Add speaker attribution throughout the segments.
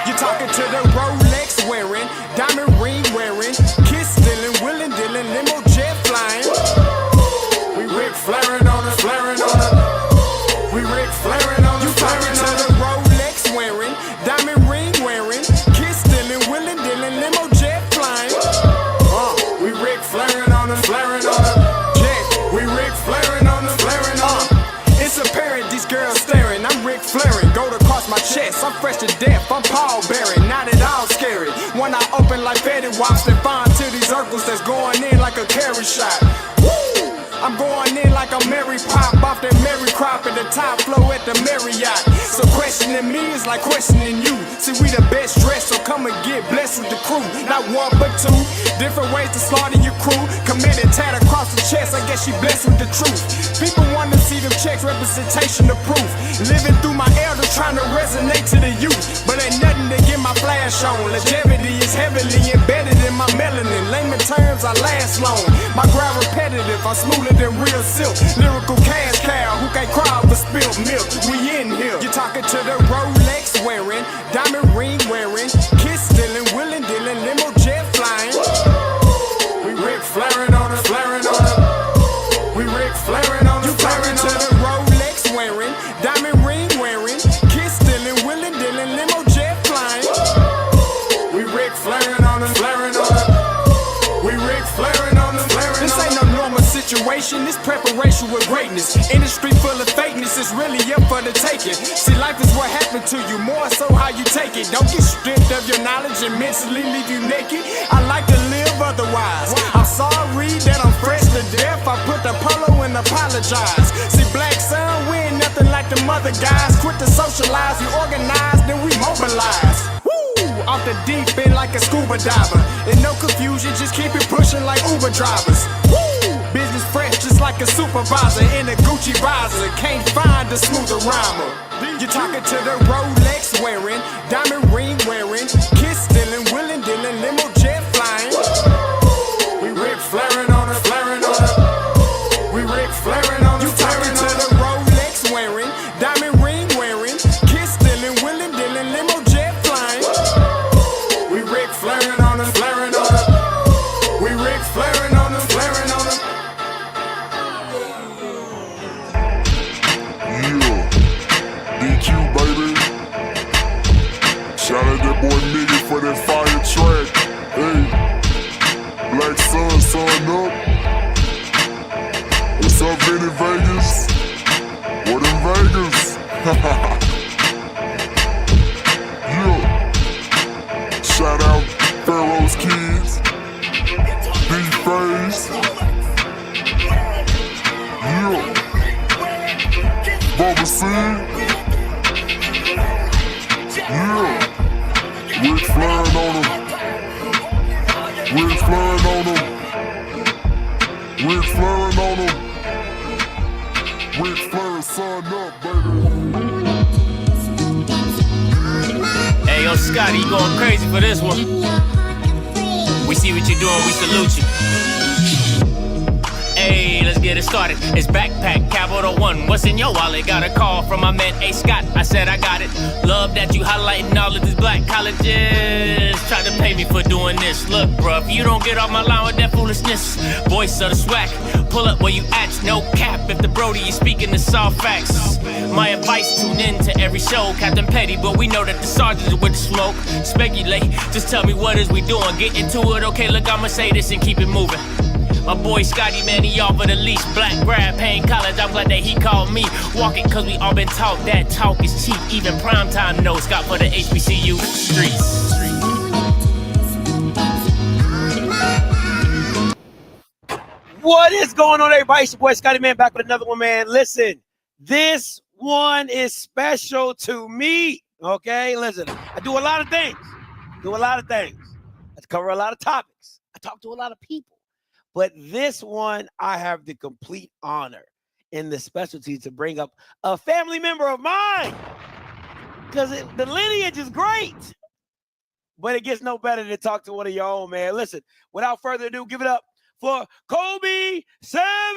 Speaker 1: You're talking to the Rolex wearing, diamond ring wearing, kiss stealing, willing dealing, limo jet flying. We Rick flaring on us, flaring on us. We Rick flaring on us. You talking to the Rolex wearing, diamond ring wearing, kiss stealing, willing dealing, limo jet flying. We Rick flaring on us, flaring on us. Yeah, we Rick flaring on us, flaring on us. It's apparent these girls staring. I'm Rick flaring, gold across my chest. I'm fresh to death. I'm Paul Bearing, not at all scary. When I open like Betty Wops and find to these circles that's going in like a carry shot. Woo! I'm going in like a Mary Pop off that Mary Crop at the top flow at the Marriott. So questioning me is like questioning you. See, we the best dressed, so come and get blessed with the crew. Not one but two, different ways to slaughter your crew. Committed tat across the chest, I guess she blessed with the truth. People want to see them checks, representation of proof. Living through my elders trying to resonate to the youth. But ain't nothing to get my flash on. Longevity is heavily embedded in my melanin. Layman terms, I last long. My grind repetitive, I'm smoother than real silk. Lyrical cash cow who can't cry over spilled milk. We in here. You're talking to the Rolex wearing, diamond ring wearing, kiss stealing, willing dealing, limo jet flying. We Rick flaring on us, flaring on us. We Rick flaring on us. You talking to the Rolex wearing, diamond ring wearing, kiss stealing, willing dealing, limo jet flying. We Rick flaring on us, flaring on us. We Rick flaring on us, flaring on us. This ain't no normal situation, this preparation with greatness. Industry full of fakeness, it's really up for the taking. See, life is what happened to you, more so how you take it. Don't get stripped of your knowledge and mentally leave you naked. I like to live otherwise. I'm sorry that I'm fresh to death. I put the polo and apologize. See, black son, we ain't nothing like the mother guys. Quit to socialize, we organize, then we mobilize. Off the deep end like a scuba diver. And no confusion, just keep it pushing like Uber drivers. Woo! Business fresh just like a supervisor in a Gucci visor. Can't find a smoother rhymer. You're talking to the Rolex wearing, diamond ring wearing, kiss stealing, willing dealing, limo jet flying. We Rick flaring on us, flaring on us. We Rick flaring on us. You talking to the Rolex wearing, diamond ring wearing, kiss stealing, willing dealing, limo jet flying. We Rick flaring on us, flaring on us. We Rick flaring on us, flaring on us.
Speaker 2: Yeah, DQ baby. Shout out that boy Nigga for that fire track. Hey, Black Sun, sun up. What's up, Vinny Vegas? What in Vegas? Yeah. Shout out Pharaoh's Kids, D-Phase. Yeah. Bubba C. Yeah. Rick flaring on him. Rick flaring on him. Rick flaring on him. Rick flaring, son up, baby.
Speaker 3: Hey, yo, Scotty, you going crazy for this one. We see what you're doing, we salute you. Hey, let's get it started. It's Backpack Capital One. What's in your wallet? Got a call from my man A. Scott. I said I got it. Love that you highlighting all of these black colleges. Try to pay me for doing this. Look, bruh, if you don't get off my line with that foolishness, voice of the swag, pull up where you at. No cap if the Brody is speaking the soft facts. My advice, tune in to every show. Captain Petty, but we know that the sergeant is with the smoke. Speculate, just tell me what is we doing. Get into it, okay, look, I'ma say this and keep it moving. My boy Scotty, man, he offered the least. Black grad, paying college, I'm glad that he called me. Walking, cause we all been taught that talk is cheap. Even primetime knows Scott for the HBCU streets.
Speaker 4: What is going on, everybody? It's your boy Scotty, man, back with another one, man. Listen, this one is special to me, okay? Listen, I do a lot of things. I cover a lot of topics. I talk to a lot of people. But this one, I have the complete honor and the specialty to bring up a family member of mine. Because the lineage is great. But it gets no better than talk to one of your own, man. Listen, without further ado, give it up for Kobe Savage.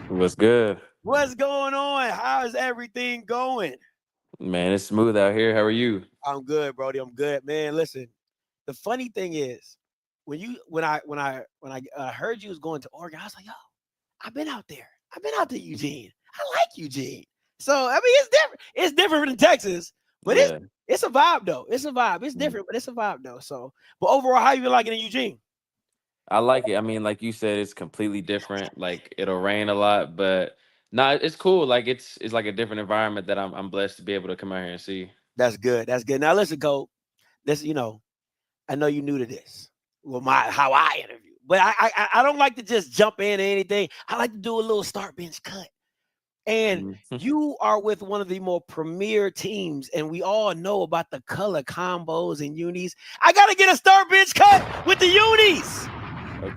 Speaker 5: What's good?
Speaker 4: What's going on? How is everything going?
Speaker 5: Man, it's smooth out here. How are you?
Speaker 4: I'm good, Brody. I'm good, man. Listen, the funny thing is, when I heard you was going to Oregon, I was like, yo, I've been out there. I've been out to Eugene. I like Eugene. So I mean, it's different. It's different than Texas, but
Speaker 5: Yeah.
Speaker 4: it's a vibe though. It's a vibe. It's
Speaker 5: Mm.
Speaker 4: different, but it's a vibe though. So, but overall, how you been liking in Eugene?
Speaker 5: I like it. I mean, like you said, it's completely different. Like it'll rain a lot, but nah, it's cool. Like it's like a different environment that I'm blessed to be able to come out here and see.
Speaker 4: That's good. That's good. Now listen, Cole. This, I know you new to this. Well, how I interview, but I don't like to just jump in anything. I like to do a little start bench cut. And
Speaker 5: Mhm.
Speaker 4: you are with one of the more premier teams, and we all know about the color combos and unis. I gotta get a start bench cut with the unis.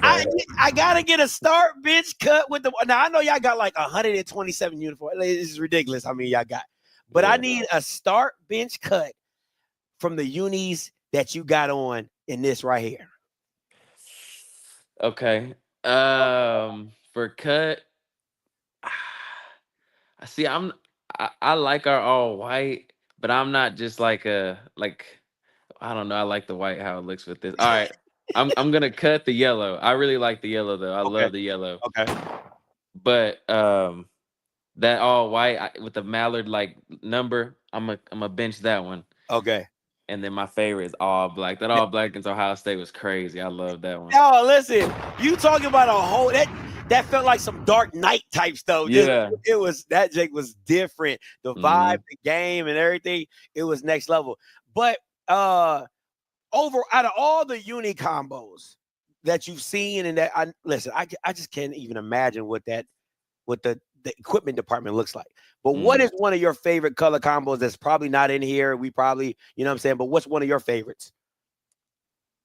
Speaker 4: I
Speaker 5: Okay.
Speaker 4: I gotta get a start bench cut with the. Now I know y'all got like 127 uniforms. This is ridiculous. I mean, y'all got, but I
Speaker 5: Yeah.
Speaker 4: need a start bench cut from the unis that you got on in this right here.
Speaker 5: Okay. For cut, I see. I like our all white, but I'm not just like a like. I don't know. I like the white how it looks with this. All right. I'm gonna cut the yellow. I really like the yellow though. I
Speaker 4: Okay.
Speaker 5: love the yellow.
Speaker 4: Okay.
Speaker 5: But that all white with the mallard like number, I'm a bench that one.
Speaker 4: Okay.
Speaker 5: And then my favorite is all black. That all black against Ohio State was crazy. I love that one.
Speaker 4: No, listen, you talking about a whole that felt like some Dark Knight type stuff. Just
Speaker 5: Yeah.
Speaker 4: it was that Jake was different. The vibe,
Speaker 5: Mhm.
Speaker 4: the game, and everything, it was next level. But over out of all the uni combos that you've seen, and that I listen, I just can't even imagine what the equipment department looks like. But what
Speaker 5: Mhm.
Speaker 4: is one of your favorite color combos that's probably not in here? We probably, you know what I'm saying, but what's one of your favorites?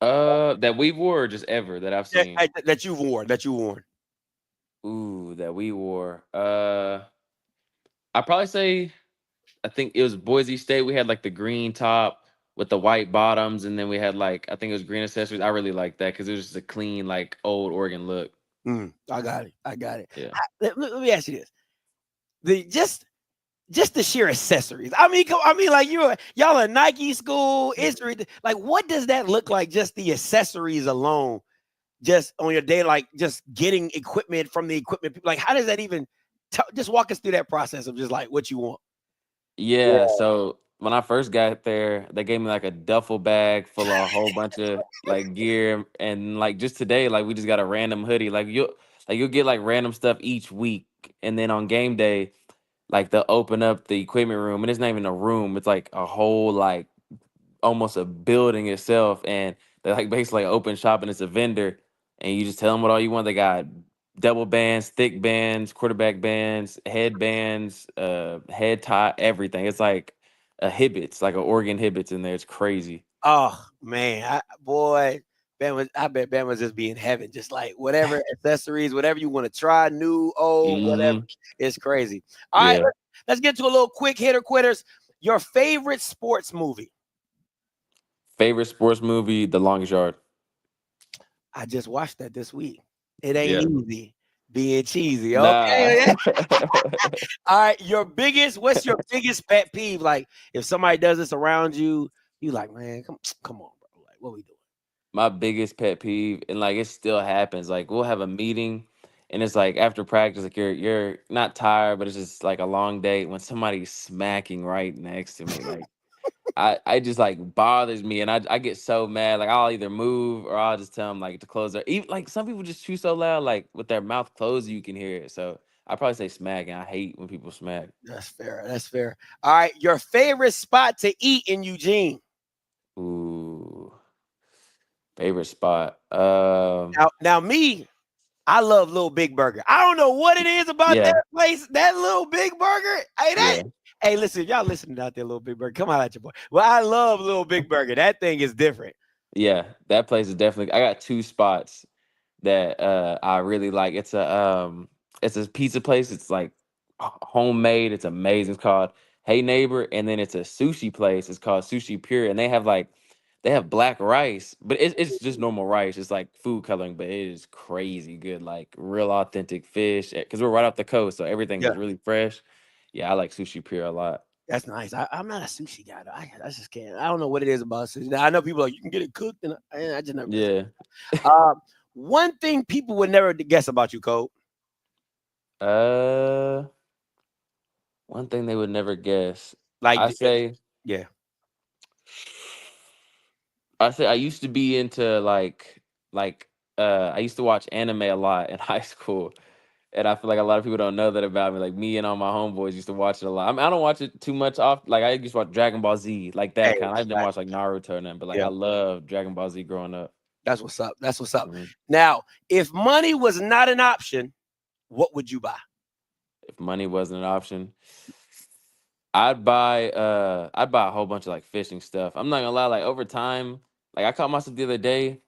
Speaker 5: That we wore or just ever that I've
Speaker 4: That,
Speaker 5: seen.
Speaker 4: that you've worn, that you worn.
Speaker 5: Ooh, that we wore. I probably say I think it was Boise State. We had like the green top with the white bottoms, and then we had like I think it was green accessories. I really liked that because it was just a clean, like old Oregon look.
Speaker 4: I got it. I got it.
Speaker 5: Yeah.
Speaker 4: Let me ask you this: the just the sheer accessories. I mean, like y'all a Nike school. It's like, what does that look like? Just the accessories alone, just on your day, like just getting equipment from the equipment. Like, how does that even? Just walk us through that process of just like what you want.
Speaker 5: Yeah, so when I first got there, they gave me like a duffel bag full of a whole bunch of like gear, and like just today, like we just got a random hoodie. You'll get like random stuff each week, and then on game day, like they'll open up the equipment room, and it's not even a room; it's like a whole like almost a building itself, and they like basically open shop, and it's a vendor, and you just tell them what all you want. They got double bands, thick bands, quarterback bands, headbands, head tie, everything. It's like a Hibbits, like an Oregon Hibbits in there. It's crazy.
Speaker 4: Oh man, boy, I bet Ben was just be in heaven, just like whatever accessories, whatever you want to try, new, old, whatever.
Speaker 5: Hmm.
Speaker 4: It's crazy. All right,
Speaker 5: Yeah.
Speaker 4: let's get to a little quick hitter quitters. Your favorite sports movie?
Speaker 5: Favorite sports movie, The Longest Yard.
Speaker 4: I just watched that this week. It ain't
Speaker 5: Yeah.
Speaker 4: easy being cheesy.
Speaker 5: Nah.
Speaker 4: Okay. All right. What's your biggest pet peeve? Like if somebody does this around you, you like, man, come on, bro. Like, what we doing?
Speaker 5: My biggest pet peeve, and like it still happens. Like we'll have a meeting, and it's like after practice, like you're not tired, but it's just like a long day. When somebody's smacking right next to me, like I just like bothers me, and I get so mad. Like I'll either move or I'll just tell them like to close their. Even like some people just chew so loud, like with their mouth closed, you can hear it. So I probably say smacking. I hate when people smack.
Speaker 4: That's fair. That's fair. All right. Your favorite spot to eat in Eugene?
Speaker 5: Ooh, favorite spot.
Speaker 4: Now me, I love Little Big Burger. I don't know what it is about
Speaker 5: Yeah,
Speaker 4: that place, that Little Big Burger.
Speaker 5: yeah.
Speaker 4: Hey, listen, if y'all listening out there, Little Big Burger, come on at your boy. Well, I love Little Big Burger. That thing is different.
Speaker 5: Yeah, that place is definitely. I got two spots that I really like. It's a pizza place. It's like homemade. It's amazing. It's called Hey Neighbor, and then it's a sushi place. It's called Sushi Pure, and they have black rice, but it's just normal rice. It's like food coloring, but it is crazy good. Like real authentic fish because we're right off the coast, so everything
Speaker 4: Yeah.
Speaker 5: is really fresh. Yeah, I like Sushi Pure a lot.
Speaker 4: That's nice. I'm not a sushi guy though. I just can't. I don't know what it is about sushi. Now, I know people are like you can get it cooked, and I just never.
Speaker 5: Yeah.
Speaker 4: One thing people would never guess about you, Cole.
Speaker 5: Uh, one thing they would never guess.
Speaker 4: Like,
Speaker 5: I say,
Speaker 4: yeah.
Speaker 5: I used to be into like I used to watch anime a lot in high school. And I feel like a lot of people don't know that about me. Like me and all my homeboys used to watch it a lot. I mean, I don't watch it too much off. Like I used to watch Dragon Ball Z, like
Speaker 4: Hey,
Speaker 5: that kind. I didn't watch like Naruto or nothing, but like
Speaker 4: yeah.
Speaker 5: I love Dragon Ball Z growing up.
Speaker 4: That's what's up. That's what's up.
Speaker 5: Mhm.
Speaker 4: Now, if money was not an option, what would you buy?
Speaker 5: If money wasn't an option, I'd buy a whole bunch of like fishing stuff. I'm not gonna lie, like over time, like I caught myself the other day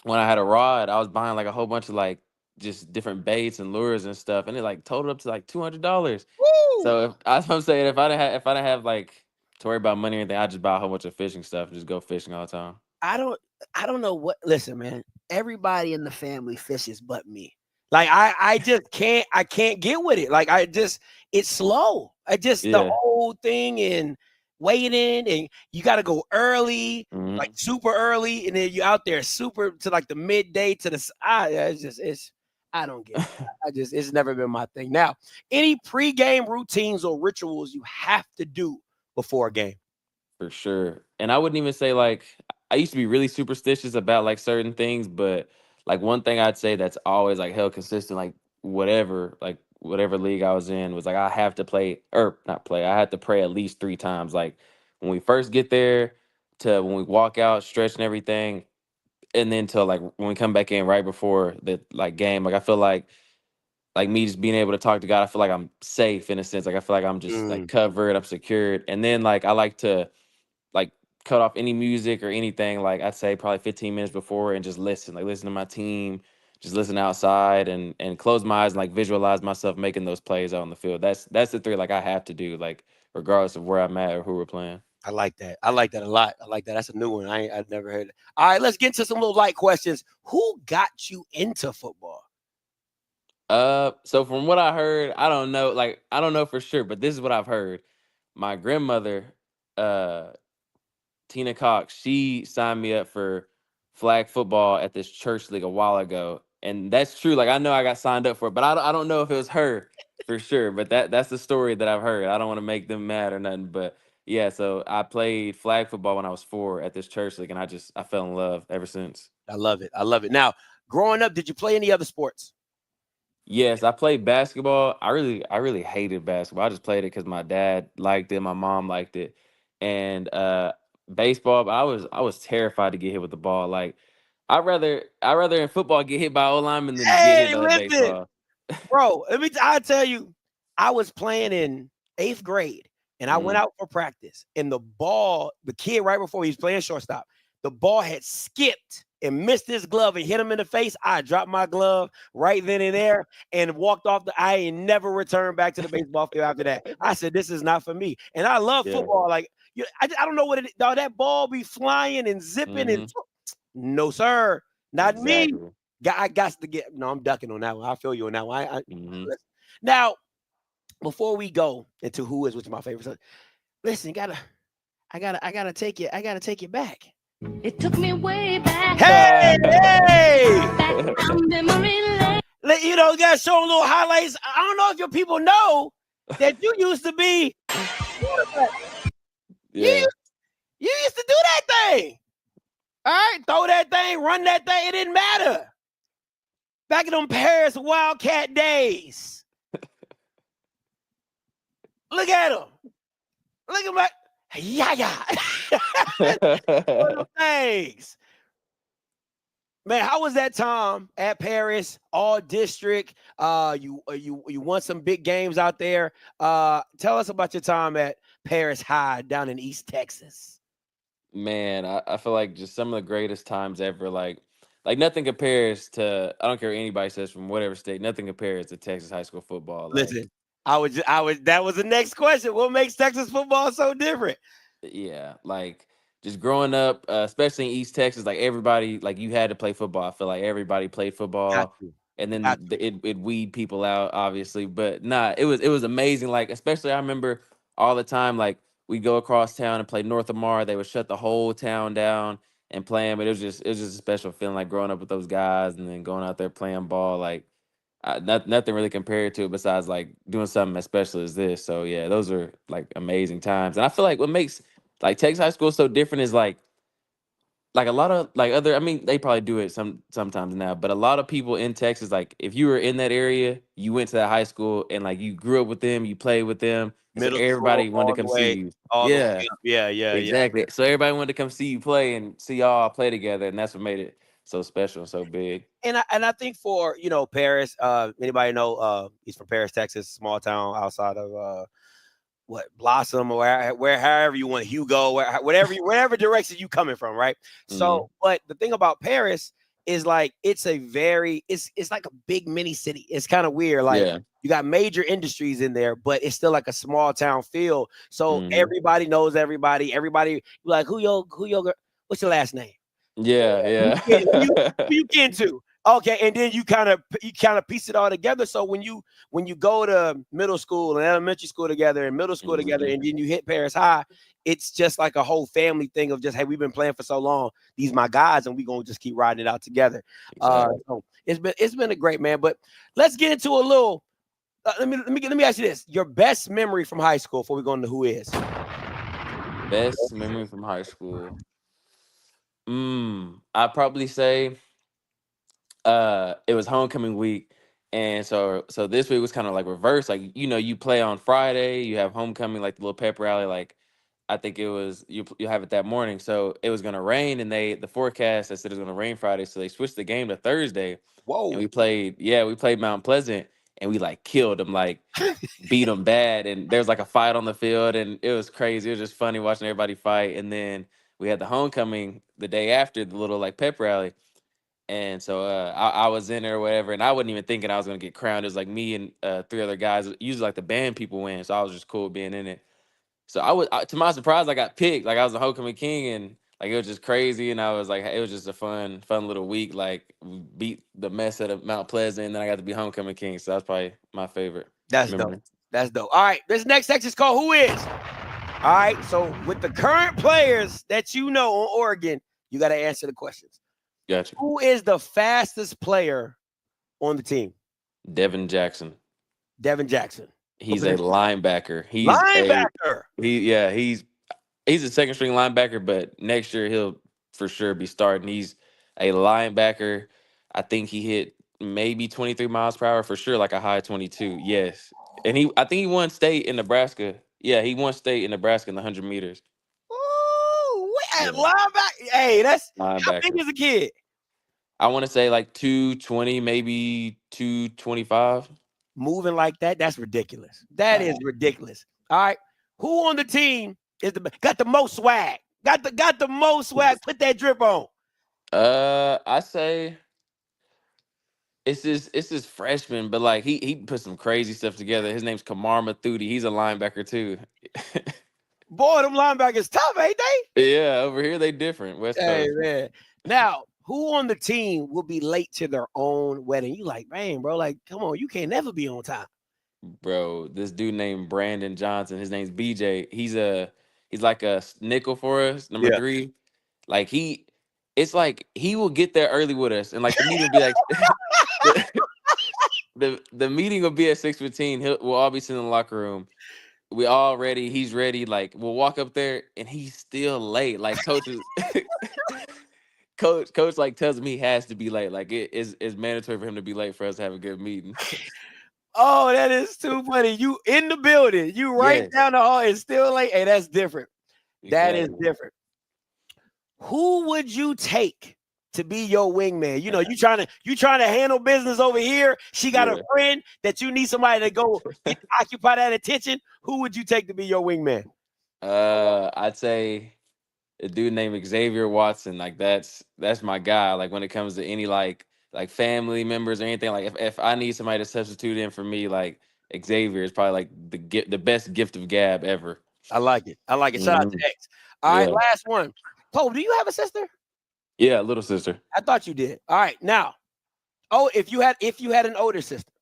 Speaker 5: when I had a rod, I was buying like a whole bunch of like just different baits and lures and stuff, and it like totaled up to like $200.
Speaker 4: Woo!
Speaker 5: So if that's what I'm saying, if I didn't have like to worry about money or anything, I'd just buy a whole bunch of fishing stuff and just go fishing all the time.
Speaker 4: I don't I don't know what listen, man. Everybody in the family fishes but me. Like I just can't get with it. Like it's slow. I just the
Speaker 5: Yeah.
Speaker 4: whole thing and waiting and you gotta go early, like
Speaker 5: Hmm.
Speaker 4: super early, and then you out there super to like the midday to it's I don't get it. It's never been my thing. Now, any pregame routines or rituals you have to do before a game.
Speaker 5: For sure. And I wouldn't even say like I used to be really superstitious about like certain things, but like one thing I'd say that's always like held consistent, like whatever league I was in was like I have to play or not play, I had to pray at least 3 times. Like when we first get there to when we walk out, stretch and everything, and then till like when we come back in right before the like game. Like I feel like me just being able to talk to God, I feel like I'm safe in a sense. Like I feel like I'm just like
Speaker 4: Mm,
Speaker 5: covered, I'm secured. And then like I like to like cut off any music or anything, like I'd say probably 15 minutes before and just listen, like listen to my team, just listen outside and close my eyes and like visualize myself making those plays out on the field. That's the three like I have to do, like regardless of where I'm at or who we're playing.
Speaker 4: I like that. I like that a lot. I like that. That's a new one. I've never heard it. All right, let's get into some little light questions. Who got you into football?
Speaker 5: So from what I heard, I don't know, like I don't know for sure, but this is what I've heard. My grandmother, uh Tina Cox, she signed me up for flag football at this church league a while ago, and that's true. Like I know I got signed up for it, but I don't know if it was her for sure. But that's the story that I've heard. I don't want to make them mad or nothing, but yeah. So I played flag football when I was 4 at this church league, and I fell in love ever since.
Speaker 4: I love it. I love it. Now, growing up, did you play any other sports?
Speaker 5: Yes, I played basketball. I really hated basketball. I just played it because my dad liked it, my mom liked it, and baseball. But I was terrified to get hit with the ball. Like I rather in football get hit by O linemen than get hit
Speaker 4: Hey,
Speaker 5: by that
Speaker 4: listen,
Speaker 5: baseball.
Speaker 4: bro. I tell you, I was playing in 8th grade, and I went
Speaker 5: Hmm.
Speaker 4: out for practice, and the kid right before he was playing shortstop, the ball had skipped and missed his glove and hit him in the face. I dropped my glove right then and there and walked off I ain't never returned back to the baseball field after that. I said, this is not for me. And I love
Speaker 5: Yeah.
Speaker 4: football. Like, I don't know what it is. Dog, that ball be flying and zipping and
Speaker 5: Hmm.
Speaker 4: no, sir, not me.
Speaker 5: Exactly.
Speaker 4: I got to get no, I'm ducking on that one. I feel you on that one.
Speaker 5: Hmm.
Speaker 4: Now, before we go into who is which is my favorite son, listen, I gotta take you back.
Speaker 6: It took me way back,
Speaker 4: Hey!
Speaker 6: back down memory lane.
Speaker 4: You know, you gotta show them little highlights. I don't know if your people know that you used to be you,
Speaker 5: Yeah.
Speaker 4: you used to do that thing. All right, throw that thing, run that thing. It didn't matter. Back in them Paris Wildcat days. Look at him. Look at my yeah. One of them things. Man, how was that time at Paris, all district? You won some big games out there. Tell us about your time at Paris High down in East Texas.
Speaker 5: Man, I feel like just some of the greatest times ever. Like nothing compares to. I don't care what anybody says from whatever state. Nothing compares to Texas high school football. Like
Speaker 4: Listen, I was. That was the next question. What makes Texas football so different?
Speaker 5: yeah, like just growing up, especially in East Texas, like everybody, like you had to play football. I feel like everybody played
Speaker 4: Got
Speaker 5: football,
Speaker 4: you.
Speaker 5: and
Speaker 4: Got
Speaker 5: then
Speaker 4: you.
Speaker 5: it weed people out, obviously. But nah, it was amazing. Like especially, I remember all the time. Like we go across town and play North Amar. They would shut the whole town down and play 'em. But it was just a special feeling, like growing up with those guys and then going out there playing ball. Like nothing really compared to it besides like doing something as special as this. So yeah, those are like amazing times. And I feel like what makes like Texas high school so different is like a lot of like other, I mean, they probably do it sometimes now, but a lot of people in Texas, like if you were in that area, you went to that high school and like you grew up with them, you played with them, and so
Speaker 4: Middle school
Speaker 5: everybody wanted to come see you.
Speaker 4: all the
Speaker 5: Yeah,
Speaker 4: way up. Yeah.
Speaker 5: exactly. So everybody wanted to come see you play and see y'all play together, and that's what made it so special and so big.
Speaker 4: And I think for Paris, anybody know he's from Paris, Texas, small town outside of what Blossom or where however you want Hugo, whatever direction you coming from, right? So, but the thing about Paris is like it's like a big mini city. It's kind of weird. Like
Speaker 5: Yeah.
Speaker 4: you got major industries in there, but it's still like a small town feel. So everybody knows everybody. Everybody like who your what's your last name?
Speaker 5: Yeah.
Speaker 4: Who you into? Okay, and then you kind of piece it all together. So when you go to middle school and elementary school together and middle school together, and then you hit Paris High, it's just like a whole family thing of just, hey, we've been playing for so long. These my guys, and we gonna just keep riding it out together.
Speaker 5: Exactly.
Speaker 4: So it's been a great, man. But let's get into a little. Let me ask you this: your best memory from high school before we go into who is.
Speaker 5: Best memory from high school. I'd probably say it was homecoming week. And so this week was kind of like reverse. Like, you play on Friday, you have homecoming, like the little pep rally, like I think it was you have it that morning. So it was gonna rain and the forecast said it was gonna rain Friday. So they switched the game to Thursday.
Speaker 4: Whoa.
Speaker 5: And we played Mount Pleasant and we like killed them, like beat them bad. And there was like a fight on the field and it was crazy. It was just funny watching everybody fight. And then we had the homecoming the day after the little like pep rally. And so I was in there or whatever, and I wasn't even thinking I was gonna get crowned. It was like me and three other guys. Usually like the band people win, so I was just cool being in it. So to my surprise, I got picked. Like I was the homecoming king, and like it was just crazy. And I was like, it was just a fun little week. Like we beat the mess out of Mount Pleasant, and then I got to be homecoming king. So that's probably my favorite.
Speaker 4: That's
Speaker 5: memory.
Speaker 4: dope. That's dope. All right, this next section is called Who Is. All right, so with the current players that you know on Oregon, you got to answer the questions.
Speaker 5: Gotcha.
Speaker 4: Who is the fastest player on the team?
Speaker 5: Devin Jackson.
Speaker 4: Devin Jackson.
Speaker 5: He's a linebacker. He's he's a second string linebacker, but next year he'll for sure be starting. He's a linebacker. I think he hit maybe 23 miles per hour for sure, like a high 22. Yes. And I think he won state in Nebraska. Yeah, he won state in Nebraska in the 100 meters.
Speaker 4: Ooh,
Speaker 5: Yeah.
Speaker 4: linebacker. Hey, that's how
Speaker 5: Linebacker.
Speaker 4: big is a kid?
Speaker 5: I want to say like 220, maybe 225.
Speaker 4: Moving like that, that's ridiculous. That is ridiculous. All right. Who on the team got the most swag? Got the most swag. Put that drip on.
Speaker 5: I say it's this freshman, but like he put some crazy stuff together. His name's Kamar Mathudi. He's a linebacker too.
Speaker 4: Boy, them linebackers tough, ain't they?
Speaker 5: Yeah, over here they different. West
Speaker 4: Hey,
Speaker 5: Coast.
Speaker 4: man. Now, who on the team will be late to their own wedding? You like, man, bro, like, come on, you can't never be on time.
Speaker 5: Bro, this dude named Brandon Johnson. His name's BJ. He's like a nickel for us, number 3. Like it's like he will get there early with us, and like the meeting will be like the meeting will be at 6:15. We'll all be sitting in the locker room. We all ready. He's ready. Like we'll walk up there, and he's still late. Like coach like tells me he has to be late. Like it's mandatory for him to be late for us to have a good meeting.
Speaker 4: Oh, that is too funny. You in the building, you right down the hall, and still late. Hey, that's different. That is different. Who would you take to be your wingman? You know, you trying to handle business over here. She got a friend that you need somebody to go occupy that attention. Who would you take to be your wingman?
Speaker 5: I'd say a dude named Xavier Watson. Like that's my guy. Like when it comes to any like family members or anything, like if I need somebody to substitute in for me, like Xavier is probably like the best gift of gab ever.
Speaker 4: I like it. Shout out to X. All right, last one. Poe, do you have a sister?
Speaker 5: Yeah, little sister.
Speaker 4: I thought you did. All right, now, if you had an older sister,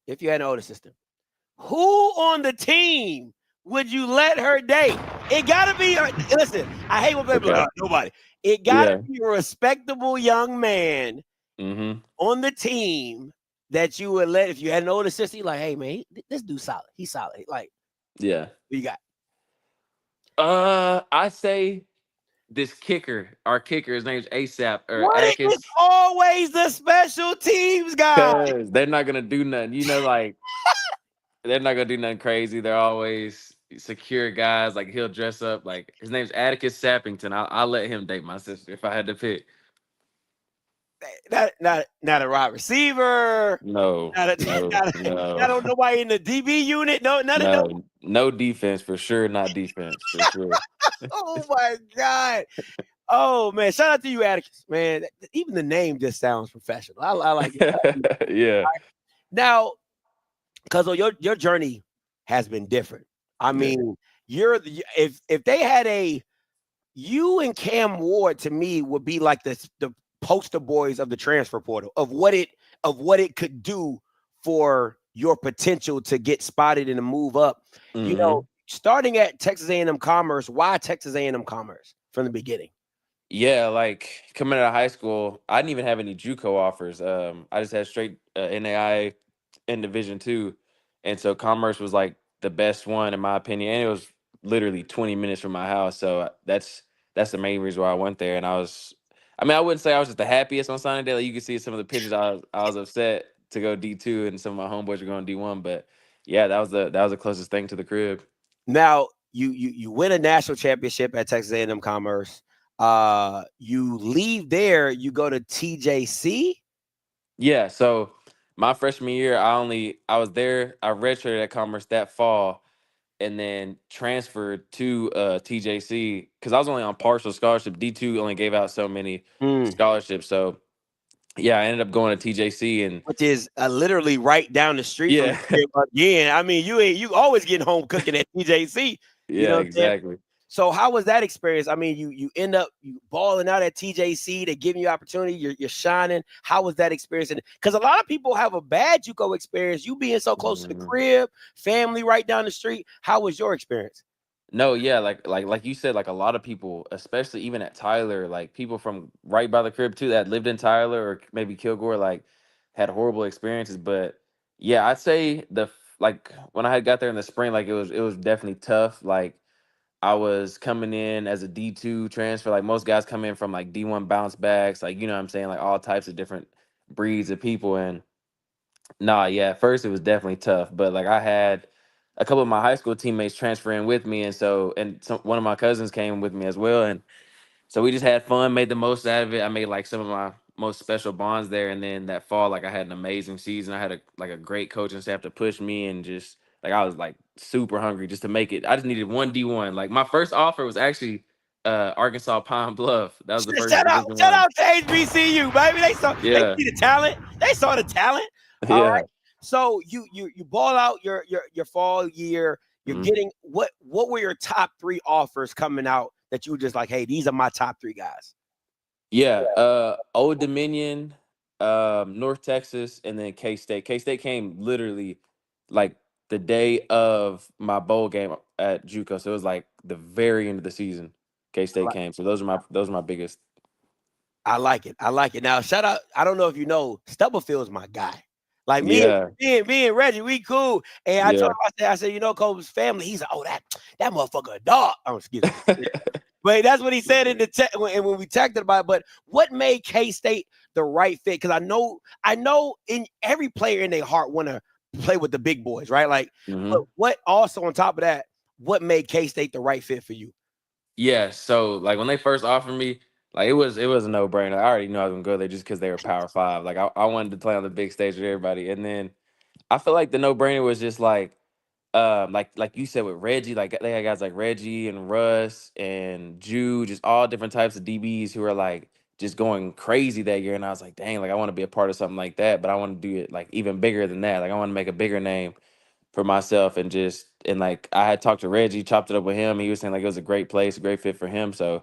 Speaker 4: who on the team would you let her date? It gotta be. Listen, I hate when people
Speaker 5: Okay.
Speaker 4: nobody. It gotta
Speaker 5: Yeah.
Speaker 4: be a respectable young man
Speaker 5: Mm-hmm.
Speaker 4: on the team that you would let if you had an older sister. You're like, hey man, this dude solid. He's solid. Like,
Speaker 5: Yeah.
Speaker 4: what you got?
Speaker 5: I say this kicker, our kicker, his name's ASAP or
Speaker 4: What is
Speaker 5: Atticus.
Speaker 4: always the special teams guy?
Speaker 5: Cause they're not gonna do nothing. Like they're not gonna do nothing crazy. They're always secure guys. Like he'll dress up. Like his name's Atticus Sappington. I'll let him date my sister if I had to pick.
Speaker 4: Not a wide receiver.
Speaker 5: No,
Speaker 4: Not a,
Speaker 5: no, no,
Speaker 4: not nobody in the DB unit. No, none of them.
Speaker 5: no defense for sure. Not defense for sure.
Speaker 4: Oh my god. Oh man, shout out to you, Atticus. Man, even the name just sounds professional. I like it.
Speaker 5: Yeah.
Speaker 4: Now, because your journey has been different. I mean, if they had you and Cam Ward to me would be like the poster boys of the transfer portal of what it could do for your potential to get spotted and to move up. You know, starting at Texas A&M Commerce, why Texas A&M Commerce from the beginning?
Speaker 5: Yeah, like coming out of high school, I didn't even have any JUCO offers. I just had straight NAI in Division 2, and so Commerce was like the best one in my opinion. And it was literally 20 minutes from my house, so that's the main reason why I went there. And I mean, I wouldn't say I was just the happiest on signing day. Like you can see some of the pictures, I was upset to go D2, and some of my homeboys were going D1. But yeah, that was the closest thing to the crib.
Speaker 4: Now you win a national championship at Texas A&M Commerce. You leave there, you go to TJC.
Speaker 5: Yeah, so my freshman year, I was there. I redshirted at Commerce that fall, and then transferred to TJC because I was only on partial scholarship. D2 only gave out so many scholarships, so yeah, I ended up going to TJC, and
Speaker 4: Which is literally right down the street from
Speaker 5: yeah,
Speaker 4: the crib again. I mean, you always getting home cooking at TJC. You
Speaker 5: yeah,
Speaker 4: know what I'm saying?
Speaker 5: exactly.
Speaker 4: So how was that experience? I mean, you end up balling out at TJC, they give you opportunity, you're shining. How was that experience? Because a lot of people have a bad JUCO experience. You being so close to the crib, family right down the street. How was your experience?
Speaker 5: No, yeah, like you said, like a lot of people, especially even at Tyler, like people from right by the crib too that lived in Tyler or maybe Kilgore, like had horrible experiences. But yeah, I'd say like when I had got there in the spring, like it was definitely tough. Like I was coming in as a D2 transfer. Like most guys come in from like D1 bounce backs, like you know what I'm saying, like all types of different breeds of people. And nah, yeah, at first it was definitely tough, but like I had a couple of my high school teammates transferring with me, and one of my cousins came with me as well, and so we just had fun, made the most out of it. I made like some of my most special bonds there, and then that fall, like I had an amazing season. I had a great coaching staff to push me, and just like I was like super hungry just to make it. I just needed one D1. Like my first offer was actually Arkansas Pine Bluff. That was the first Division
Speaker 4: Shout
Speaker 5: One.
Speaker 4: out to HBCU, baby. They
Speaker 5: Yeah,
Speaker 4: see the talent. They saw the talent. All
Speaker 5: yeah.
Speaker 4: right. So you ball out your fall year. You're
Speaker 5: Mhm.
Speaker 4: getting what were your top 3 offers coming out that you were just like, hey, these are my top 3 guys?
Speaker 5: Yeah, Old Dominion, North Texas, and then K-State. K-State came literally like the day of my bowl game at JUCO, so it was like the very end of the season. K-State came, so those are my biggest.
Speaker 4: I like it. I like it. Now, shout out. I don't know if you know, Stubblefield's my guy. Like
Speaker 5: Yeah,
Speaker 4: me and Reggie, we cool. And I told
Speaker 5: yeah,
Speaker 4: him, I said, you know, Kobe's family. He's like, oh, that motherfucker a dog. Oh, excuse me. But that's what he said in the when we talked about it. But what made K-State the right fit? Because I know in every player in their heart want to play with the big boys, right? Like, but
Speaker 5: hmm
Speaker 4: what also on top of that, what made K-State the right fit for you?
Speaker 5: yeah. So like when they first offered me, like it was a no brainer. I already knew I was gonna go there just because they were Power 5. Like I wanted to play on the big stage with everybody, and then I feel like the no brainer was just like you said with Reggie, like they had guys like Reggie and Russ and Jude, just all different types of DBs who are like just going crazy that year. And I was like, dang, like I want to be a part of something like that, but I want to do it like even bigger than that. Like I want to make a bigger name for myself, and like I had talked to Reggie, chopped it up with him. He was saying like it was a great place, a great fit for him. So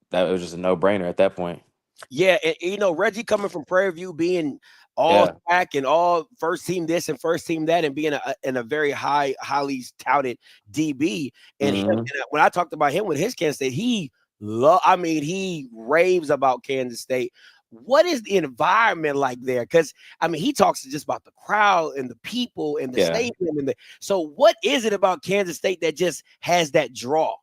Speaker 5: that was just a no brainer at that point.
Speaker 4: Yeah, and you know, Reggie coming from Prairie View, being all
Speaker 5: Yeah.
Speaker 4: SWAC and all first team this and first team that, and being in a very highly touted DB. And,
Speaker 5: Hmm.
Speaker 4: when I talked about him with his Kansas State, I mean, he raves about Kansas State. What is the environment like there? Because I mean, he talks just about the crowd and the people and the
Speaker 5: Yeah.
Speaker 4: stadium so what is it about Kansas State that just has that draw?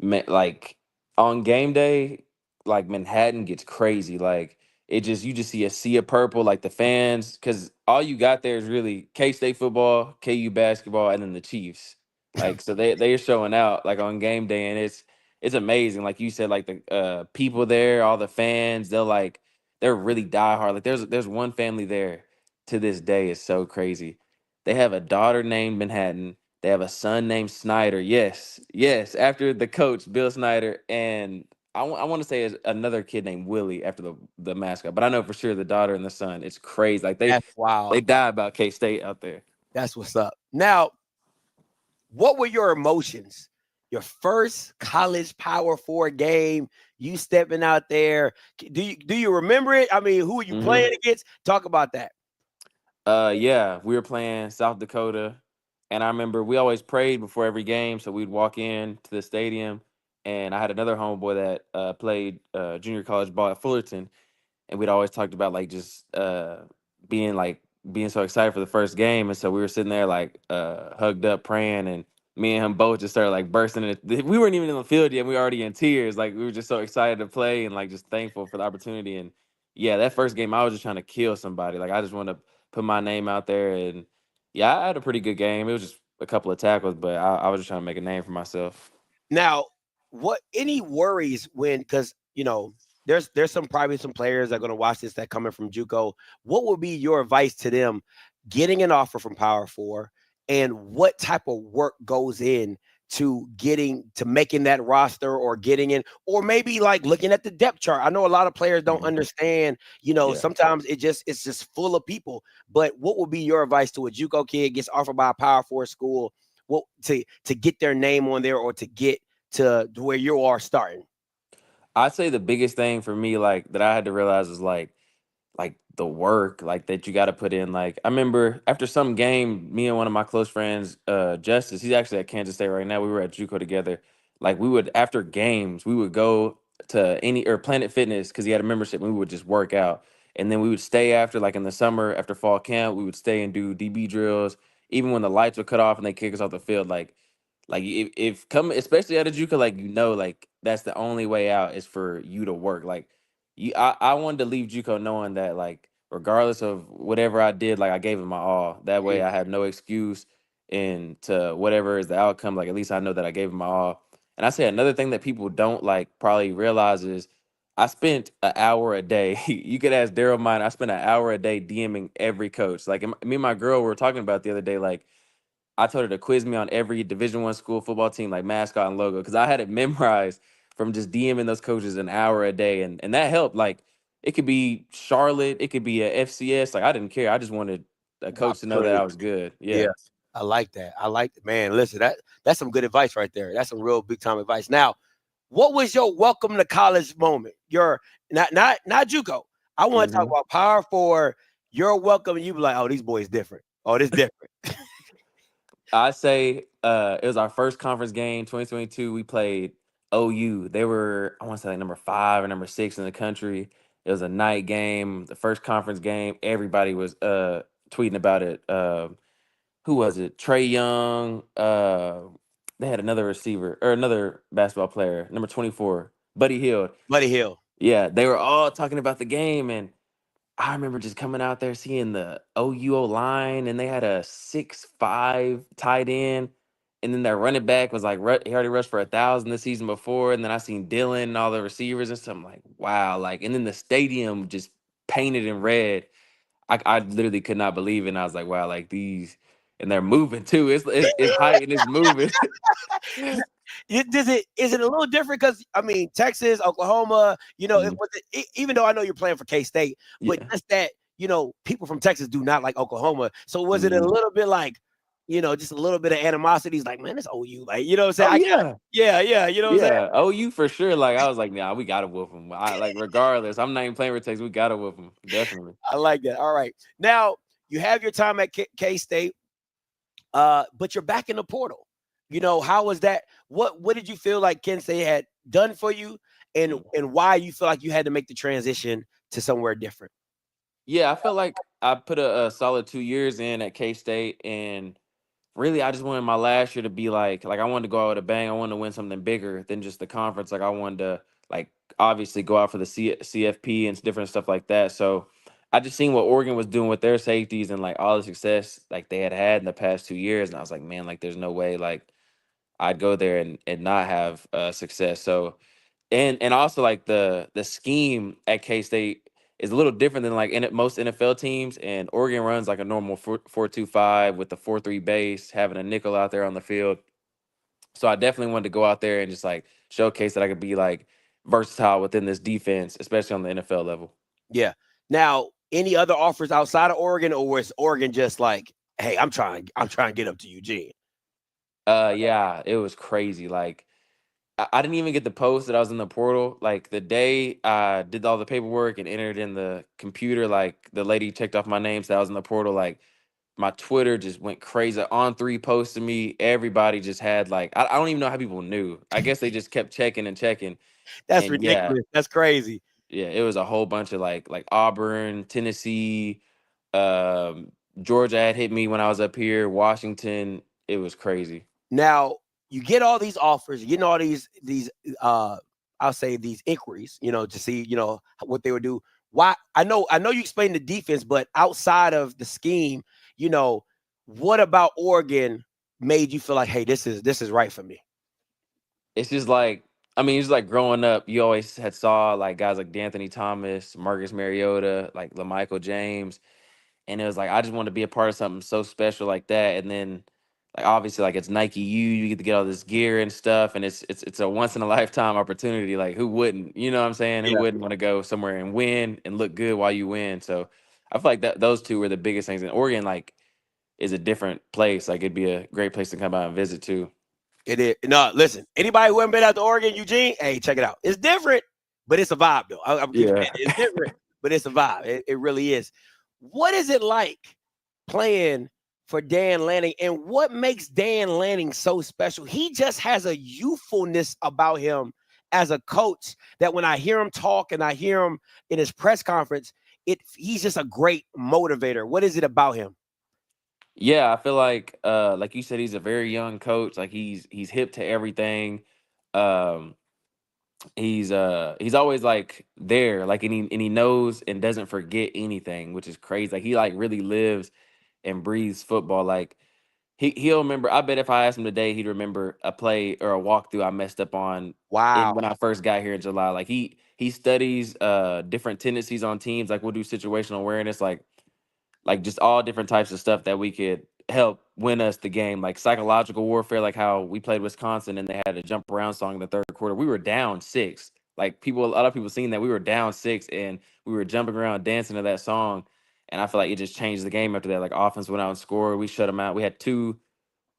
Speaker 5: Like on game day, like Manhattan gets crazy. Like you just see a sea of purple, like the fans, because all you got there is really K State football, KU basketball, and then the Chiefs. Like so they're showing out like on game day, and it's amazing. Like you said, like the people there, all the fans, they're really diehard. Like there's one family there to this day. It's so crazy. They have a daughter named Manhattan. They have a son named Snyder. Yes, yes, after the coach Bill Snyder, and I want to say is another kid named Willie after the mascot. But I know for sure the daughter and the son. It's crazy. Like
Speaker 4: That's wild.
Speaker 5: they die about K State out there.
Speaker 4: That's what's up. Now, what were your emotions? Your first college Power Four game, you stepping out there. Do you remember it? I mean, who are you
Speaker 5: Hmm.
Speaker 4: playing against? Talk about that.
Speaker 5: Yeah, we were playing South Dakota, and I remember we always prayed before every game, so we'd walk in to the stadium, and I had another homeboy that played junior college ball at Fullerton, and we'd always talked about like just being like being so excited for the first game, and so we were sitting there like hugged up praying, and me and him both just started like bursting. We weren't even in the field yet, and we were already in tears. Like we were just so excited to play and like just thankful for the opportunity. And yeah, that first game I was just trying to kill somebody. Like I just wanted to put my name out there, and yeah, I had a pretty good game. It was just a couple of tackles, but I was just trying to make a name for myself.
Speaker 4: Now, what any worries when because there's probably some players that are going to watch this that coming from JUCO. What would be your advice to them getting an offer from Power Four, and what type of work goes in to getting to making that roster or getting in, or maybe like looking at the depth chart? I know a lot of players don't
Speaker 5: Mhm.
Speaker 4: understand.
Speaker 5: Yeah.
Speaker 4: Sometimes it's just full of people. But what would be your advice to a JUCO kid gets offered by a Power Four school? What to get their name on there or to get to where you are starting?
Speaker 5: I'd say the biggest thing for me, like that I had to realize is like the work like that you got to put in. Like I remember after some game, me and one of my close friends, Justice, he's actually at Kansas State right now. We were at JUCO together. Like we would after games, we would go to any or Planet Fitness because he had a membership, and we would just work out. And then we would stay after, like in the summer after fall camp, we would stay and do DB drills. Even when the lights would cut off and they kick us off the field, like if come especially at a JUCO, like like that's the only way out is for you to work. Like I wanted to leave JUCO knowing that like regardless of whatever I did, like I gave it my all. That way I have no excuse and to whatever is the outcome, like at least I know that I gave it my all. And I say another thing that people don't like probably realize is I spent an hour a day. You could ask Daryl mine. I spent an hour a day DMing every coach. Like me and my girl were talking about the other day, like I told her to quiz me on every Division I school football team, like mascot and logo, because I had it memorized from just DMing those coaches an hour a day, and that helped. Like it could be Charlotte, it could be a FCS. Like I didn't care. I just wanted a
Speaker 4: The
Speaker 5: coach to know that
Speaker 4: opportunity.
Speaker 5: I was good.
Speaker 4: Yeah.
Speaker 5: Yeah.
Speaker 4: I like that. I like man. Listen, that's some good advice right there. That's some real big time advice. Now, what was your welcome to college moment? Your not JUCO. I want to talk
Speaker 5: Hmm.
Speaker 4: about Power Four. Your welcome, and you be like, oh, these boys different. Oh, this different.
Speaker 5: I say it was our first conference game, 2022. We played OU. They were, I want to say like number 5 or number 6 in the country. It was a night game, the first conference game. Everybody was tweeting about it. Who was it? Trey Young. They had another receiver or another basketball player, number 24, Buddy Hield.
Speaker 4: Buddy Hill.
Speaker 5: Yeah, they were all talking about the game, and I remember just coming out there seeing the OUO line, and they had a 6'5" tight end, and then their running back was like he already rushed for 1,000 the season before, and then I seen Dylan and all the receivers and stuff. I'm like, wow, like, and then the stadium just painted in red. I literally could not believe it. And I was like, wow, like these, and they're moving too. It's height and it's moving.
Speaker 4: Is it a little different? Because I mean, Texas, Oklahoma, it
Speaker 5: Mhm.
Speaker 4: was even though I know you're playing for K State, but
Speaker 5: Yeah.
Speaker 4: just that people from Texas do not like Oklahoma. So was it a
Speaker 5: Mhm.
Speaker 4: little bit like just a little bit of animosity. He's like, man, it's OU. Like, you know what I'm saying? Yeah. You know what I'm saying?
Speaker 5: Yeah. Oh, you for sure. Like, I was like, nah, we gotta whoop them. Like, regardless, I'm not even playing for Texas. We gotta whoop them. Definitely.
Speaker 4: I like that. All right. Now, you have your time at K-State, but you're back in the portal. How was that? What did you feel like Kent State had done for you, and why you feel like you had to make the transition to somewhere different?
Speaker 5: Yeah, I felt like I put a solid 2 years in at K-State, and really, I just wanted my last year to be like I wanted to go out with a bang. I wanted to win something bigger than just the conference. Like I wanted to like obviously go out for the CFP and different stuff like that. So I just seen what Oregon was doing with their safeties and like all the success like they had in the past 2 years, and I was like, man, like there's no way like I'd go there and not have success. So and also like the scheme at K State is a little different than like most NFL teams. And Oregon runs like a normal 4-2-5 with the 4-3 base, having a nickel out there on the field. So I definitely wanted to go out there and just like showcase that I could be like versatile within this defense, especially on the NFL level.
Speaker 4: Yeah. Now, any other offers outside of Oregon, or was Oregon just like, hey, I'm trying to get up to Eugene?
Speaker 5: Yeah, it was crazy. Like I didn't even get the post that I was in the portal. Like the day I did all the paperwork and entered in the computer, like the lady checked off my name, so I was in the portal. Like my Twitter just went crazy. On3 posted me. Everybody just had like I don't even know how people knew. I guess they just kept checking and checking.
Speaker 4: That's
Speaker 5: And yeah,
Speaker 4: ridiculous. That's crazy.
Speaker 5: yeah, it was a whole bunch of like Auburn, Tennessee, um, Georgia had hit me when I was up here. Washington, it was crazy.
Speaker 4: Now, you get all these offers, you get all these I'll say these inquiries, to see, what they would do. Why? I know you explained the defense, but outside of the scheme, what about Oregon made you feel like, hey, this is right for me?
Speaker 5: It's just like, I mean, it's like growing up, you always had saw like guys like D'Anthony Thomas, Marcus Mariota, like LaMichael James, and it was like I just wanted to be a part of something so special like that. And then, like obviously, like it's Nike you get to get all this gear and stuff, and it's a once in a lifetime opportunity. Like who wouldn't? You know what I'm saying? Who
Speaker 4: Yeah.
Speaker 5: wouldn't want to go somewhere and win and look good while you win? So I feel like that those two were the biggest things. And Oregon, like, is a different place. Like it'd be a great place to come out and visit too.
Speaker 4: It is. No, listen, anybody who hasn't been out to Oregon, Eugene, hey, check it out. It's different, but it's a vibe, though. It's different, but it's a vibe. It really is. What is it like playing for Dan Lanning, and what makes Dan Lanning so special? He just has a youthfulness about him as a coach that when I hear him talk and I hear him in his press conference, he's just a great motivator. What is it about him?
Speaker 5: Yeah, I feel like you said, he's a very young coach. Like he's hip to everything. Um, he's always like there, like and he knows and doesn't forget anything, which is crazy. Like he like really lives and breathes football. Like he'll remember. I bet if I asked him today, he'd remember a play or a walkthrough I messed up on
Speaker 4: Wow.
Speaker 5: when I first got here in July. Like he studies different tendencies on teams. Like we'll do situational awareness, like just all different types of stuff that we could help win us the game, like psychological warfare, like how we played Wisconsin and they had a jump around song in the third quarter. We were down 6. Like a lot of people seen that we were down 6 and we were jumping around dancing to that song. And I feel like it just changed the game after that. Like offense went out and scored. We shut them out. We had 2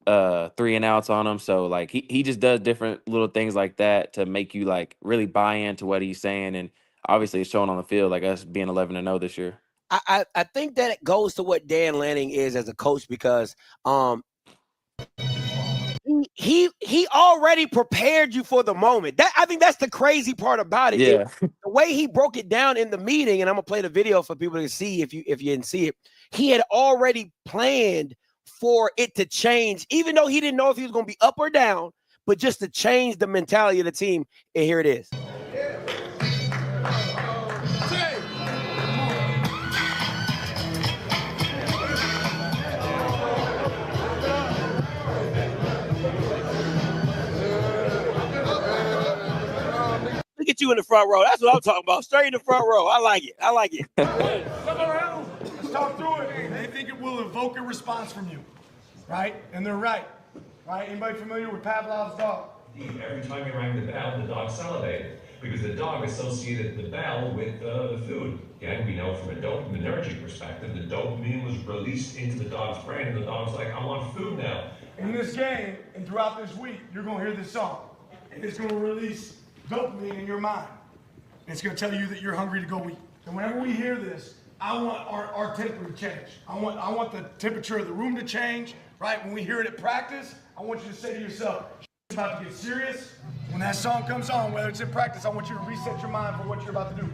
Speaker 5: 3 and outs on him. So like he just does different little things like that to make you like really buy into what he's saying. And obviously it's showing on the field, like us being 11-0 this year.
Speaker 4: I think that it goes to what Dan Lanning is as a coach, because he already prepared you for the moment. I think that's the crazy part about it.
Speaker 5: Yeah.
Speaker 4: The way he broke it down in the meeting, and I'm gonna play the video for people to see if you didn't see it. He had already planned for it to change, even though he didn't know if he was gonna be up or down, but just to change the mentality of the team. And here it is. Look at you in the front row. That's what I'm talking about. Straight in the front row. I like it. I like it.
Speaker 7: Come around. Let's talk through it. They think it will evoke a response from you, right? And they're right. Right? Anybody familiar with Pavlov's dog?
Speaker 8: Every time you rang the bell, the dog salivated because the dog associated the bell with the food. Again, we know from a dopaminergic perspective, the dopamine was released into the dog's brain, and the dog's like, I want food now.
Speaker 7: In this game and throughout this week, you're going to hear this song, and it's going to release dopamine in your mind. And it's going to tell you that you're hungry to go eat. And whenever we hear this, I want our temperature to change. I want the temperature of the room to change, right? When we hear it at practice, I want you to say to yourself, it's about to get serious. When that song comes on, whether it's in practice, I want you to reset your mind for what you're about to do.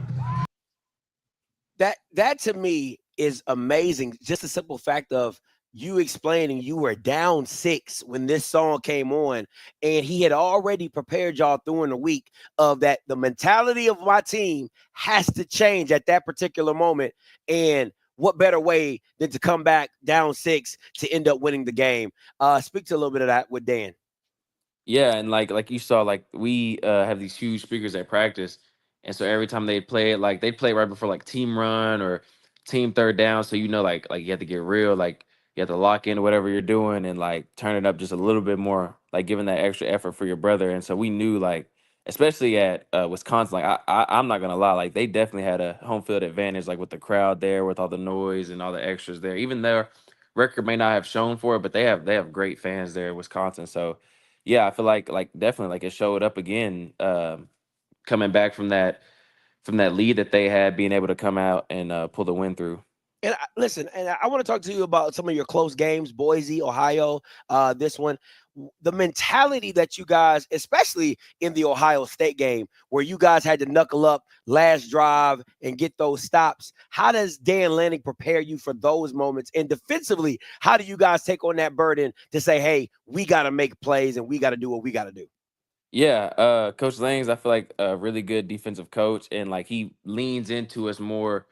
Speaker 4: That to me is amazing. Just the simple fact of you explaining you were down 6 when this song came on, and he had already prepared y'all during the week of that the mentality of my team has to change at that particular moment. And what better way than to come back down 6 to end up winning the game? Speak to a little bit of that with Dan.
Speaker 5: Yeah, and like you saw, like we have these huge speakers at practice, and so every time they play it, like they play right before like team run or team third down, so like you have to get real, like you have to lock in whatever you're doing and like turn it up just a little bit more, like giving that extra effort for your brother. And so we knew like, especially at Wisconsin, like I'm not gonna lie, like they definitely had a home field advantage, like with the crowd there, with all the noise and all the extras there. Even their record may not have shown for it, but they have great fans there at Wisconsin, so. Yeah, I feel like definitely like it showed up again, coming back from that lead that they had, being able to come out and pull the win through.
Speaker 4: And listen, and I want to talk to you about some of your close games, Boise, Ohio. This one, the mentality that you guys, especially in the Ohio State game, where you guys had to knuckle up last drive and get those stops. How does Dan Lanning prepare you for those moments? And defensively, how do you guys take on that burden to say, "Hey, we got to make plays and we got to do what we got to do"?
Speaker 5: Yeah, Coach Lang's I feel like a really good defensive coach, and like he leans into us more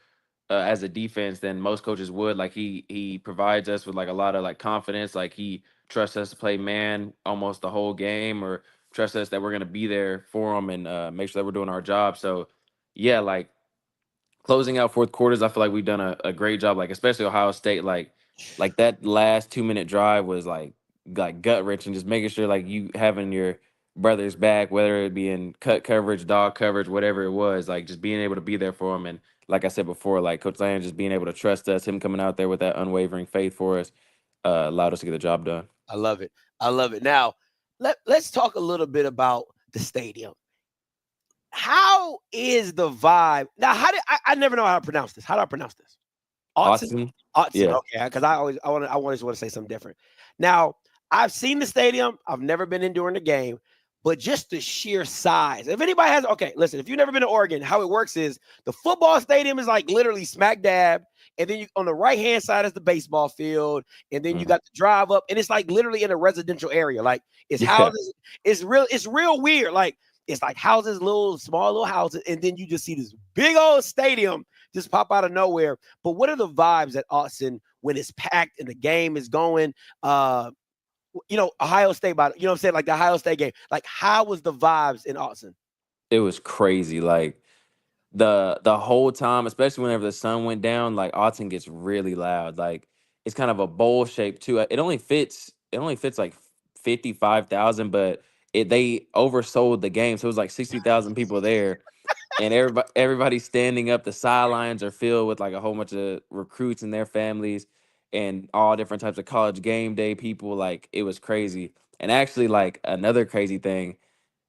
Speaker 5: as a defense than most coaches would. Like he provides us with like a lot of like confidence. Like he trusts us to play man almost the whole game, or trusts us that we're gonna be there for him and make sure that we're doing our job. So yeah, like closing out fourth quarters, I feel like we've done a great job. Like especially Ohio State, like that last 2 minute drive was like gut wrenching, just making sure like you having your brothers back, whether it be in cut coverage, dog coverage, whatever it was, like just being able to be there for them. And like I said before, like Coach Lane just being able to trust us, him coming out there with that unwavering faith for us, allowed us to get the job done.
Speaker 4: I love it. I love it. Now, let's talk a little bit about the stadium. How is the vibe? Now, I never know how to pronounce this. How do I pronounce this?
Speaker 5: Austin,
Speaker 4: Autzen,
Speaker 5: yeah.
Speaker 4: okay, because I always want to say something different. Now, I've seen the stadium. I've never been in during the game, but just the sheer size. If anybody has, okay, listen, if you've never been to Oregon, how it works is the football stadium is like literally smack dab, and then you on the right hand side is the baseball field, and then you got to drive up, and it's like literally in a residential area. Like it's
Speaker 5: Yeah.
Speaker 4: houses. It's real weird. Like it's like houses, small little houses, and then you just see this big old stadium just pop out of nowhere. But what are the vibes at Austin when it's packed and the game is going? Ohio State, you know what I'm saying? Like the Ohio State game. Like, how was the vibes in Austin?
Speaker 5: It was crazy. Like the whole time, especially whenever the sun went down, like Autzen gets really loud. Like it's kind of a bowl shape too. It only fits like 55,000, but they oversold the game, so it was like 60,000 people there, and everybody's standing up. The sidelines are filled with like a whole bunch of recruits and their families, and all different types of college game day people. Like it was crazy. And actually, like another crazy thing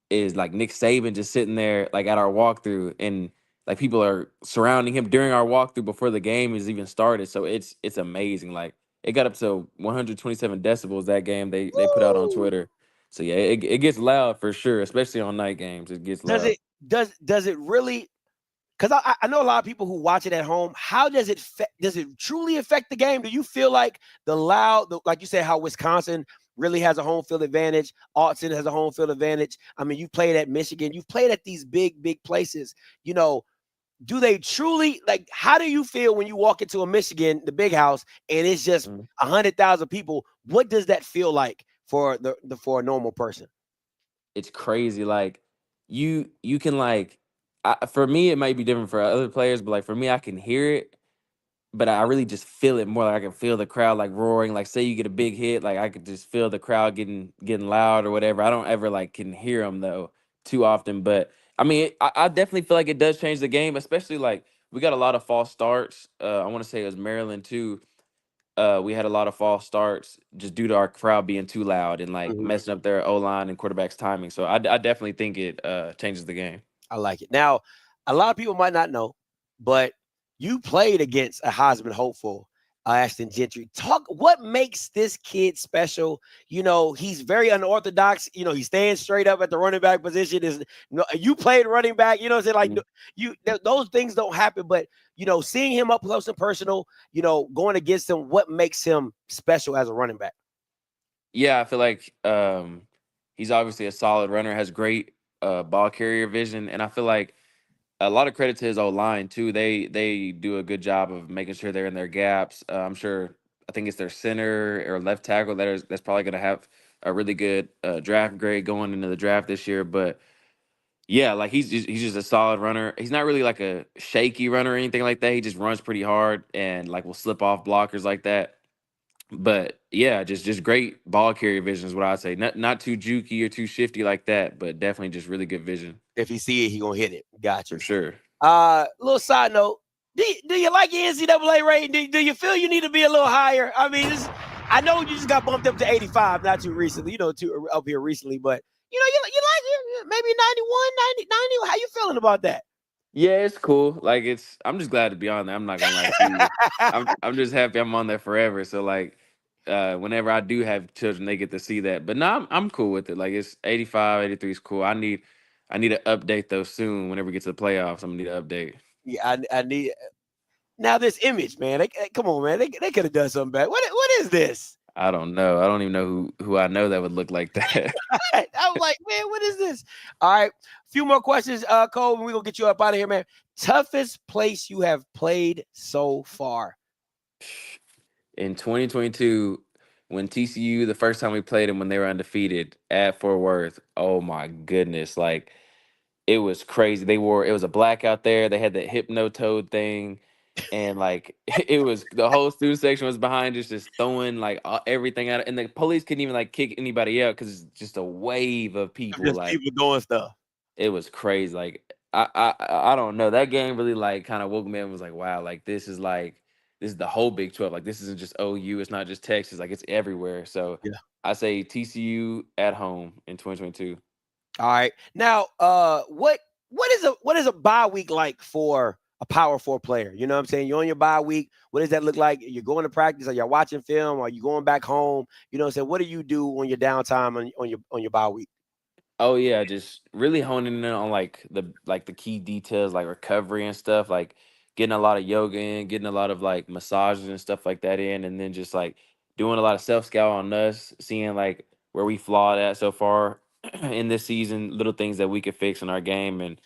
Speaker 5: is like Nick Saban just sitting there like at our walkthrough, and like people are surrounding him during our walkthrough before the game is even started. So it's amazing. Like it got up to 127 decibels that game they put out on
Speaker 4: Woo!
Speaker 5: Twitter. So yeah, it gets loud for sure, especially on night games. It gets
Speaker 4: Does
Speaker 5: loud.
Speaker 4: it really? Because I know a lot of people who watch it at home. How does it does it truly affect the game? Do you feel like like you said, how Wisconsin really has a home field advantage? Austin has a home field advantage. I mean, you played at Michigan. You've played at these big places. Do they truly like? How do you feel when you walk into a Michigan, the big house, and it's just 100,000 people? What does that feel like for for a normal person?
Speaker 5: It's crazy. Like you can like for me it might be different for other players, but like for me I can hear it, but I really just feel it more. Like I can feel the crowd like roaring. Like say you get a big hit, like I could just feel the crowd getting loud or whatever. I don't ever like can hear them though too often, but I mean, I definitely feel like it does change the game, especially like we got a lot of false starts. I want to say it was Maryland too. We had a lot of false starts just due to our crowd being too loud and like
Speaker 4: Mhm.
Speaker 5: messing up their O line and quarterback's timing. So I definitely think it changes the game.
Speaker 4: I like it. Now, a lot of people might not know, but you played against a Heisman hopeful, Ashton Gentry. Talk. What makes this kid special? You know, he's very unorthodox. You know, he's staying straight up at the running back position. Is no, you played running back. You know, what I'm saying like those things don't happen. But you know, seeing him up close and personal, you know, going against him, what makes him special as a running back?
Speaker 5: Yeah, I feel like he's obviously a solid runner, has great ball carrier vision, and I feel like a lot of credit to his O line too. They do a good job of making sure they're in their gaps. I'm sure. I think it's their center or left tackle that's probably going to have a really good draft grade going into the draft this year. But yeah, like he's just a solid runner. He's not really like a shaky runner or anything like that. He just runs pretty hard and like will slip off blockers like that. But yeah, just great ball carrier vision is what I'd say. Not too jukey or too shifty like that, but definitely just really good vision
Speaker 4: If he see it, he gonna hit it. Got
Speaker 5: for
Speaker 4: you.
Speaker 5: sure.
Speaker 4: Little side note. Do you like your NCAA rating? Do you feel you need to be a little higher? I mean, I know you just got bumped up to 85 not too recently, you know, up here recently, but you know, you like it, maybe 91, 90. How you feeling about that?
Speaker 5: Yeah, it's cool. Like I'm just glad to be on there. I'm not gonna lie to you. I'm just happy I'm on there forever. So like whenever I do have children, they get to see that. But no, I'm cool with it. Like it's 85, 83 is cool. I need to update those soon whenever we get to the playoffs. I'm gonna need an update.
Speaker 4: Yeah, I need now this image, man. Come on, man. They could have done something better. What is this?
Speaker 5: I don't know. I don't even know who I know that would look like that.
Speaker 4: I was like, man, what is this? All right. A few more questions, Cole, and we're gonna get you up out of here, man. Toughest place you have played so far.
Speaker 5: In 2022, when TCU, the first time we played them when they were undefeated at Fort Worth, oh my goodness. Like it was crazy. It was a blackout there. They had that hypno toad thing. And like it was the whole student section was behind us, just throwing like everything out. And the police couldn't even like kick anybody out because it's just a wave of people.
Speaker 4: Just
Speaker 5: Like
Speaker 4: people doing stuff.
Speaker 5: it was crazy. Like I don't know. That game really like kind of woke me up and was like, wow, like this is the whole Big 12. Like this isn't just OU. It's not just Texas. Like it's everywhere. So
Speaker 4: Yeah.
Speaker 5: I say TCU at home in 2022.
Speaker 4: All right. Now, what is a bye week like for a Power Four player? You know what I'm saying? You're on your bye week. What does that look like? You're going to practice? Are you watching film? Are you going back home? You know what I'm saying? What do you do on your downtime on your bye week?
Speaker 5: Oh yeah, just really honing in on like the key details like recovery and stuff, like getting a lot of yoga in, getting a lot of like massages and stuff like that in, and then just like doing a lot of self scout on us, seeing like where we flawed at so far in this season, little things that we could fix in our game, and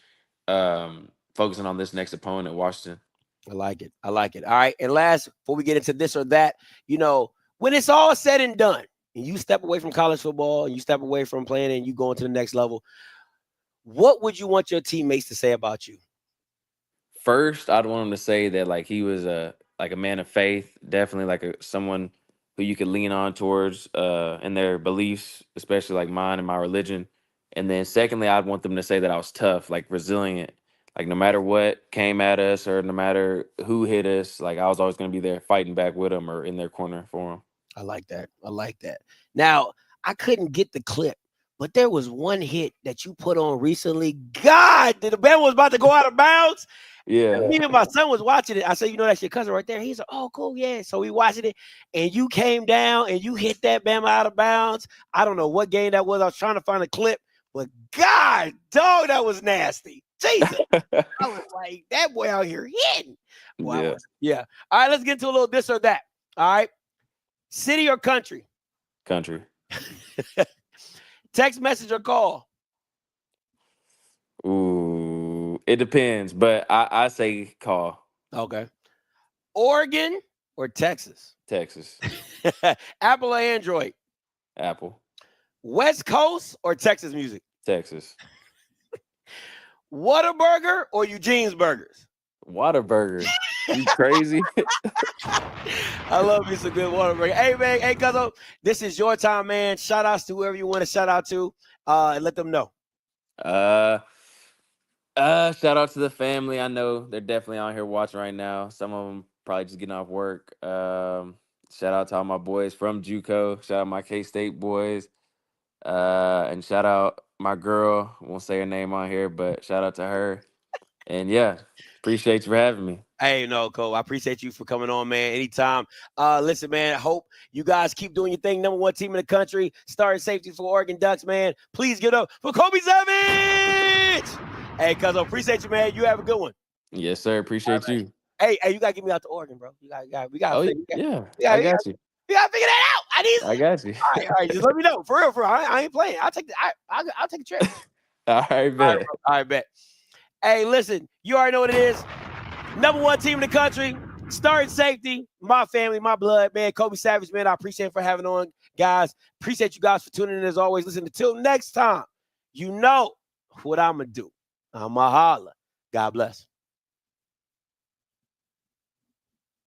Speaker 5: focusing on this next opponent, Washington.
Speaker 4: I like it. I like it. All right. And last, before we get into this or that, you know, when it's all said and done, and you step away from college football and you step away from playing and you go into the next level, what would you want your teammates to say about you?
Speaker 5: First, I'd want him to say that like he was a man of faith, definitely like someone who you could lean on towards in their beliefs, especially like mine and my religion. And then secondly, I'd want them to say that I was tough, like resilient, like no matter what came at us or no matter who hit us, like I was always going to be there fighting back with them or in their corner for them.
Speaker 4: I like that. I like that. Now, I couldn't get the clip, but there was one hit that you put on recently. God, the band was about to go out of bounds.
Speaker 5: Yeah.
Speaker 4: Me and my son was watching it. I said, you know, that's your cousin right there. He's like, oh, cool, yeah. So we watching it, and you came down and you hit that Bama out of bounds. I don't know what game that was. I was trying to find a clip, but God, dog, that was nasty. Jesus. I was like, that boy out here hitting. Boy,
Speaker 5: Yeah.
Speaker 4: yeah. All right, let's get into a little this or that. All right. City or country?
Speaker 5: Country.
Speaker 4: Text message or call?
Speaker 5: Ooh, it depends, but I say call
Speaker 4: Okay. Oregon or Texas?
Speaker 5: Texas,
Speaker 4: Apple or Android?
Speaker 5: Apple,
Speaker 4: West Coast or Texas music?
Speaker 5: Texas,
Speaker 4: Whataburger or Eugene's Burgers?
Speaker 5: Whataburger. You crazy?
Speaker 4: I love me some good Whataburger. Hey, man. Hey, Cuzzo, this is your time, man. Shout outs to whoever you want to shout out to, and let them know.
Speaker 5: Shout out to the family. I know they're definitely out here watching right now. Some of them probably just getting off work. Shout out to all my boys from JUCO. Shout out my K-State boys. And shout out my girl. Won't say her name on here, but shout out to her. And yeah, appreciate you for having me.
Speaker 4: Hey, no, Cole. I appreciate you for coming on, man. Anytime. Listen, man, I hope you guys keep doing your thing. #1 team in the country. Starting safety for Oregon Ducks, man. Please get up for Kobe Savage. Hey, Cuzzo, appreciate you, man. You have a good one.
Speaker 5: Yes, sir. Appreciate you.
Speaker 4: Hey, you gotta get me out to Oregon, bro. We gotta
Speaker 5: Oh,
Speaker 4: figure,
Speaker 5: yeah.
Speaker 4: we
Speaker 5: I
Speaker 4: gotta
Speaker 5: got you.
Speaker 4: figure that out. I need.
Speaker 5: I got you.
Speaker 4: All right. Just let me know. For real. I ain't playing. I'll take a trip.
Speaker 5: All right, bet.
Speaker 4: All right, bet. Hey, listen, you already know what it is. #1 team in the country, starting safety, my family, my blood, man. Kobe Savage, man. I appreciate it for having on, guys. Appreciate you guys for tuning in as always. Listen, until next time, you know what I'm gonna do. I'ma holla. God bless.